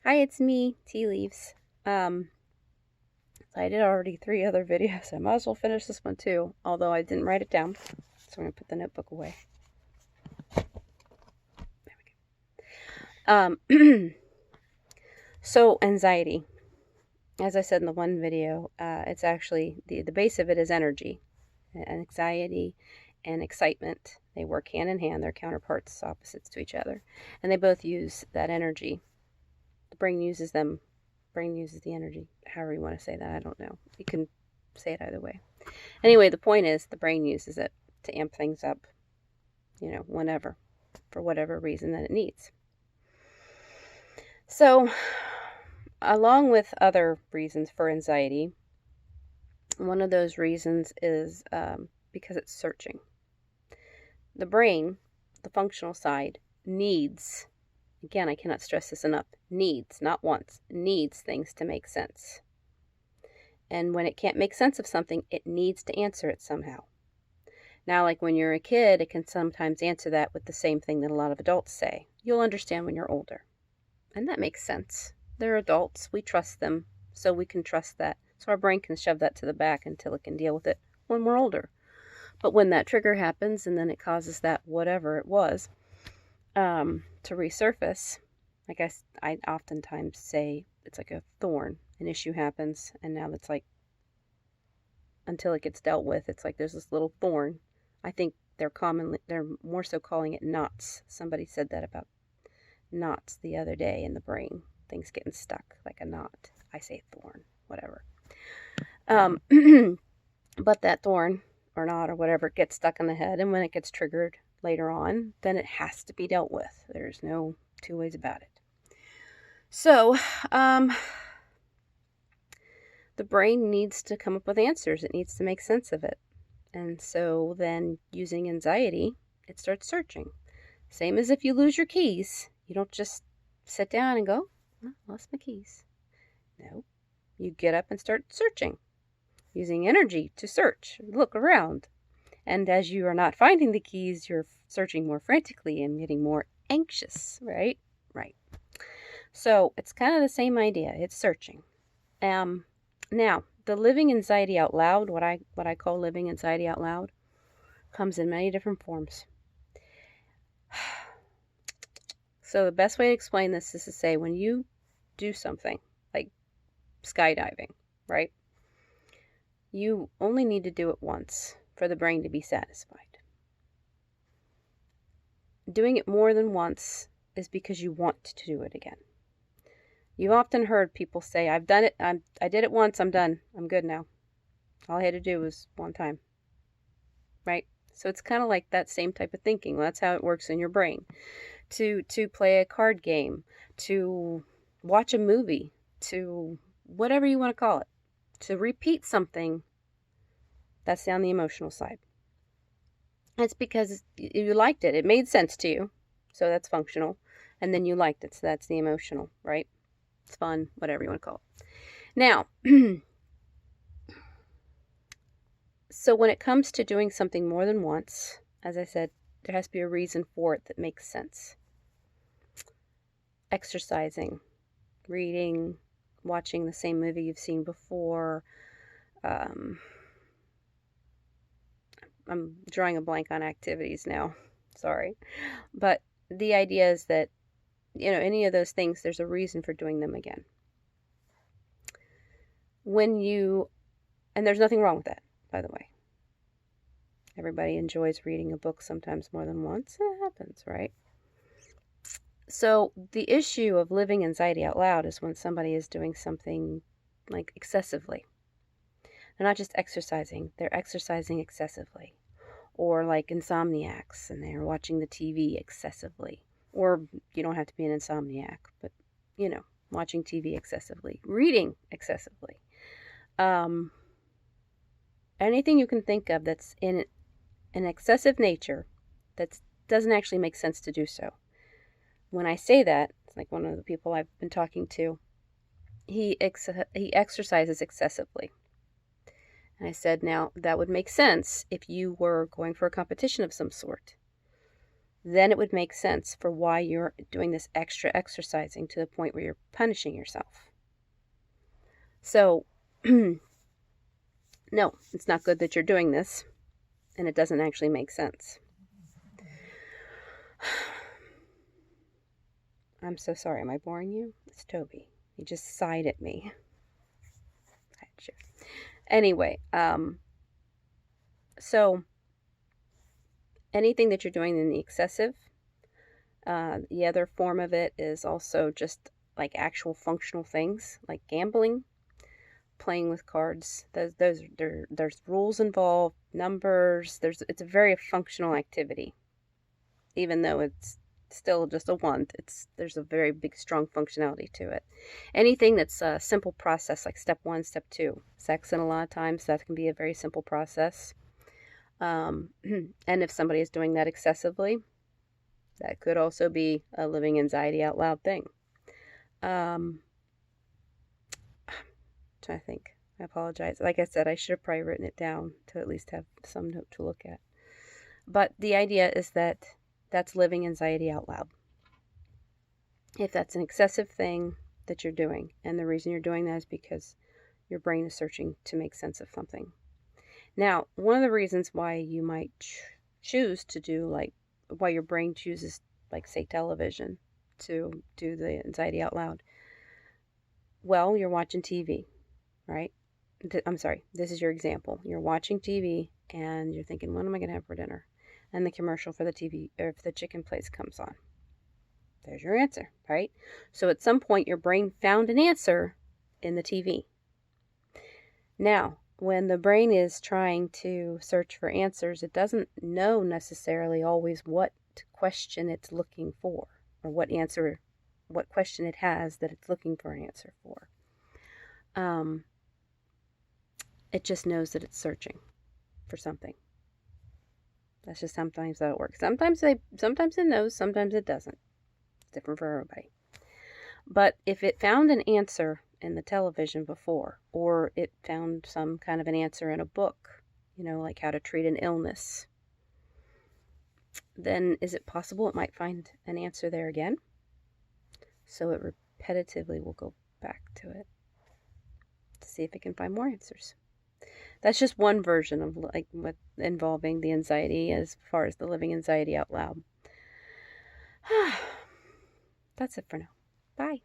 Hi, it's me, Tea Leaves. I did already 3 other videos. I might as well finish this one too, although I didn't write it down. So I'm going to put the notebook away. There we go. So anxiety. As I said in the one video, it's actually, the base of it is energy. Anxiety and excitement. They work hand in hand. They're counterparts, opposites to each other. And they both use that energy. The brain uses them. Brain uses the energy. However you want to say that, I don't know. You can say it either way. Anyway, the point is the brain uses it to amp things up, whenever, for whatever reason that it needs. So, along with other reasons for anxiety, one of those reasons is because it's searching. The brain, the functional side, needs, again, I cannot stress this enough, needs, not wants, needs things to make sense. And when it can't make sense of something, it needs to answer it somehow. Now, like when you're a kid, it can sometimes answer that with the same thing that a lot of adults say. You'll understand when you're older. And that makes sense. They're adults. We trust them, so we can trust that. So our brain can shove that to the back until it can deal with it when we're older. But when that trigger happens and then it causes that whatever it was to resurface, like I oftentimes say, it's like a thorn. An issue happens, and now it's like, until it gets dealt with, it's like there's this little thorn. I think they're more so calling it knots. Somebody said that about knots the other day in the brain. Things getting stuck like a knot. I say thorn, whatever. But that thorn or knot or whatever gets stuck in the head, and when it gets triggered later on, then it has to be dealt with. There's no two ways about it. So, the brain needs to come up with answers. It needs to make sense of it. And so then using anxiety, it starts searching. Same as if you lose your keys. You don't just sit down and go, oh, lost my keys. No, you get up and start searching, using energy to search, look around. And as you are not finding the keys, you're searching more frantically and getting more anxious, right? Right. So it's kind of the same idea. It's searching. Now, the living anxiety out loud, what I call living anxiety out loud, comes in many different forms. So the best way to explain this is to say, when you do something like skydiving, right? You only need to do it once for the brain to be satisfied. Doing it more than once is because you want to do it again. You've often heard people say, I've done it, I did it once, I'm done, I'm good now. All I had to do was one time, right? So it's kind of like that same type of thinking. Well, that's how it works in your brain. To play a card game, to watch a movie, to whatever you want to call it, to repeat something, that's on the emotional side. It's because you liked it. It made sense to you, so that's functional. And then you liked it, so that's the emotional, right? It's fun, whatever you want to call it. Now, so when it comes to doing something more than once, as I said, there has to be a reason for it that makes sense. Exercising, reading, watching the same movie you've seen before. I'm drawing a blank on activities now. Sorry. But the idea is that, any of those things, there's a reason for doing them again. And there's nothing wrong with that, by the way. Everybody enjoys reading a book sometimes more than once. It happens, right? So the issue of living anxiety out loud is when somebody is doing something like excessively. They're not just exercising, they're exercising excessively. Or like insomniacs, and they're watching the TV excessively. Or you don't have to be an insomniac, but, watching TV excessively. Reading excessively. Anything you can think of that's in an excessive nature that doesn't actually make sense to do so. When I say that, it's like one of the people I've been talking to, he exercises excessively. And I said, now, that would make sense if you were going for a competition of some sort. then it would make sense for why you're doing this extra exercising to the point where you're punishing yourself. So, no, it's not good that you're doing this, and it doesn't actually make sense. I'm so sorry. Am I boring you? It's Toby. He just sighed at me. Anyway, so anything that you're doing in the excessive, the other form of it is also just like actual functional things like gambling, playing with cards. There's rules involved, numbers. It's a very functional activity, even though it's still just a one. There's a very big, strong functionality to it. Anything that's a simple process, like step 1, step 2, sex, and a lot of times that can be a very simple process. And if somebody is doing that excessively, that could also be a living anxiety out loud thing. Trying to think. I apologize. Like I said, I should have probably written it down to at least have some note to look at. But the idea is that that's living anxiety out loud. If that's an excessive thing that you're doing, and the reason you're doing that is because your brain is searching to make sense of something. Now, one of the reasons why you might choose to do, like, why your brain chooses, like, say, television to do the anxiety out loud. Well, you're watching TV, right? I'm sorry, this is your example. You're watching TV and you're thinking, what am I going to have for dinner? And the commercial for the TV or for the chicken place comes on. There's your answer, right? So at some point, your brain found an answer in the TV. Now, when the brain is trying to search for answers, it doesn't know necessarily always what question it's looking for, or what question it has that it's looking for an answer for. It just knows that it's searching for something. That's just sometimes how it works. Sometimes it knows, sometimes it doesn't. It's different for everybody. But if it found an answer in the television before, or it found some kind of an answer in a book, like how to treat an illness, then is it possible it might find an answer there again? So it repetitively will go back to it to see if it can find more answers. That's just one version of like what involving the anxiety as far as the living anxiety out loud. That's it for now. Bye.